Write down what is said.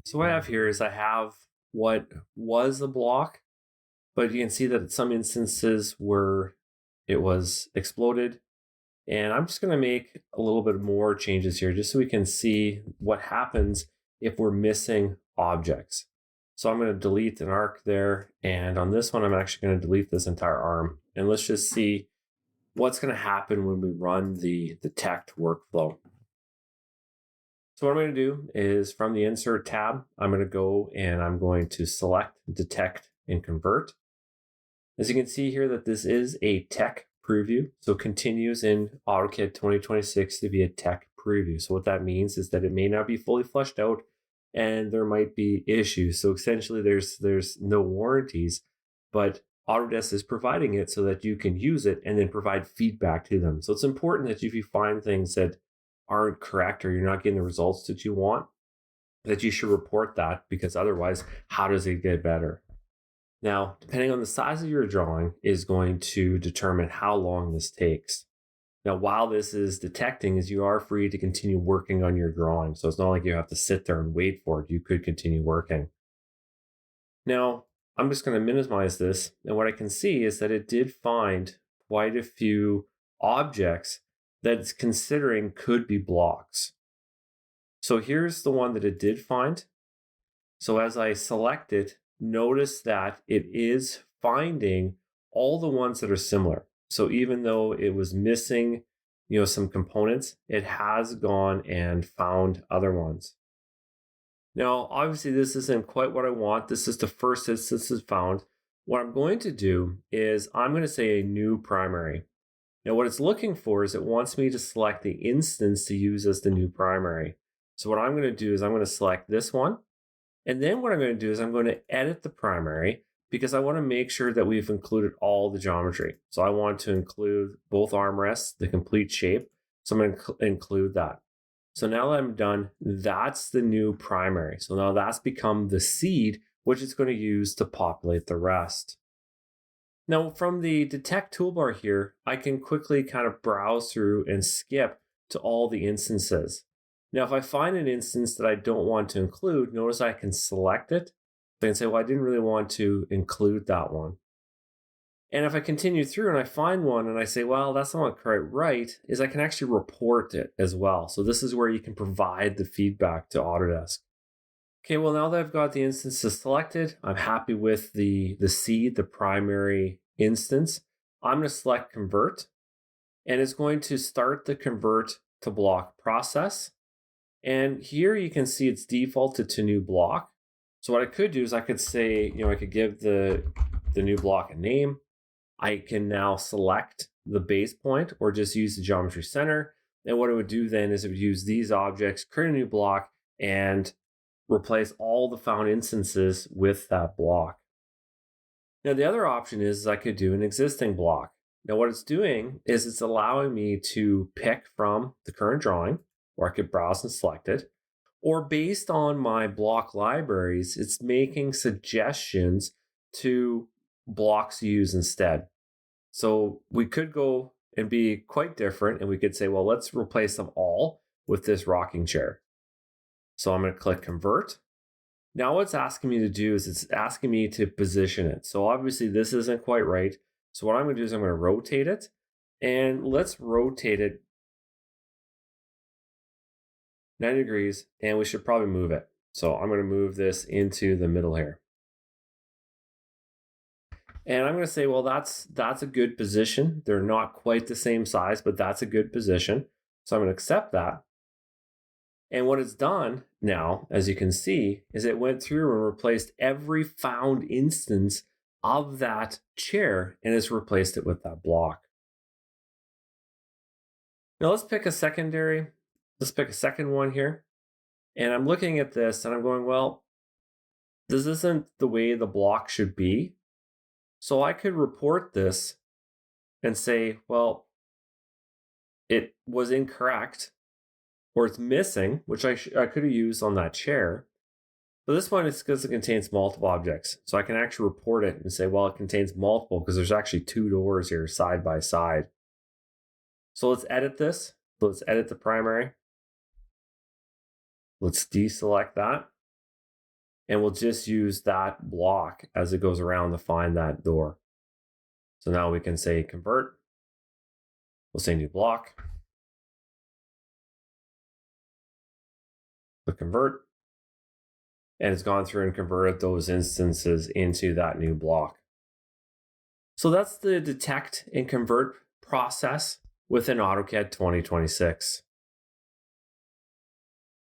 So what I have here is I have what was a block, but you can see that some instances where it was exploded. And I'm just going to make a little bit more changes here just so we can see what happens if we're missing objects. So I'm going to delete an arc there. And on this one, I'm actually going to delete this entire arm. And let's just see what's going to happen when we run the detect workflow. So what I'm going to do is from the Insert tab, I'm going to go and I'm going to select Detect and Convert. As you can see here that this is a tech preview, so it continues in AutoCAD 2026 to be a tech preview. So what that means is that it may not be fully fleshed out and there might be issues. So essentially there's no warranties, but Autodesk is providing it so that you can use it and then provide feedback to them. So it's important that if you find things that aren't correct or you're not getting the results that you want, that you should report that, because otherwise, how does it get better? Now, depending on the size of your drawing is going to determine how long this takes. Now, while this is detecting, is you are free to continue working on your drawing. So it's not like you have to sit there and wait for it. You could continue working. Now, I'm just going to minimize this. And what I can see is that it did find quite a few objects that it's considering could be blocks. So here's the one that it did find. So as I select it, notice that it is finding all the ones that are similar. So even though it was missing, some components, it has gone and found other ones. Now, obviously, this isn't quite what I want. This is the first instance it's found. What I'm going to do is I'm going to say a new primary. Now, what it's looking for is it wants me to select the instance to use as the new primary. So what I'm going to do is I'm going to select this one. And then what I'm going to do is I'm going to edit the primary because I want to make sure that we've included all the geometry. So I want to include both armrests, the complete shape. So I'm going to include that. So now that I'm done, that's the new primary. So now that's become the seed, which it's going to use to populate the rest. Now from the detect toolbar here, I can quickly kind of browse through and skip to all the instances. Now, if I find an instance that I don't want to include, notice I can select it. I can say, well, I didn't really want to include that one. And if I continue through and I find one and I say, well, that's not quite right, is I can actually report it as well. So this is where you can provide the feedback to Autodesk. Okay, well, now that I've got the instances selected, I'm happy with the seed, the primary instance. I'm going to select Convert, and it's going to start the Convert to Block process. And here you can see it's defaulted to new block. So what I could do is I could say, I could give the new block a name. I can now select the base point or just use the geometry center. And what it would do then is it would use these objects, create a new block, and replace all the found instances with that block. Now, the other option is I could do an existing block. Now, what it's doing is it's allowing me to pick from the current drawing, or I could browse and select it, or based on my block libraries, it's making suggestions to blocks to use instead. So we could go and be quite different, and we could say, well, let's replace them all with this rocking chair. So I'm going to click Convert. Now what it's asking me to do is it's asking me to position it. So obviously this isn't quite right. So what I'm going to do is I'm going to rotate it, and let's rotate it 90 degrees, and we should probably move it. So I'm going to move this into the middle here. And I'm going to say, well, that's a good position. They're not quite the same size, but that's a good position. So I'm going to accept that. And what it's done now, as you can see, is it went through and replaced every found instance of that chair, and it's replaced it with that block. Now let's pick a second one here. And I'm looking at this and I'm going, well, this isn't the way the block should be. So I could report this and say, well, it was incorrect, or it's missing, which I could have used on that chair. But this one is because it contains multiple objects. So I can actually report it and say, well, it contains multiple because there's actually two doors here side by side. So let's edit this. So let's edit the primary. Let's deselect that. and we'll just use that block as it goes around to find that door. So now we can say convert. We'll say new block. Click convert. And it's gone through and converted those instances into that new block. So that's the detect and convert process within AutoCAD 2026.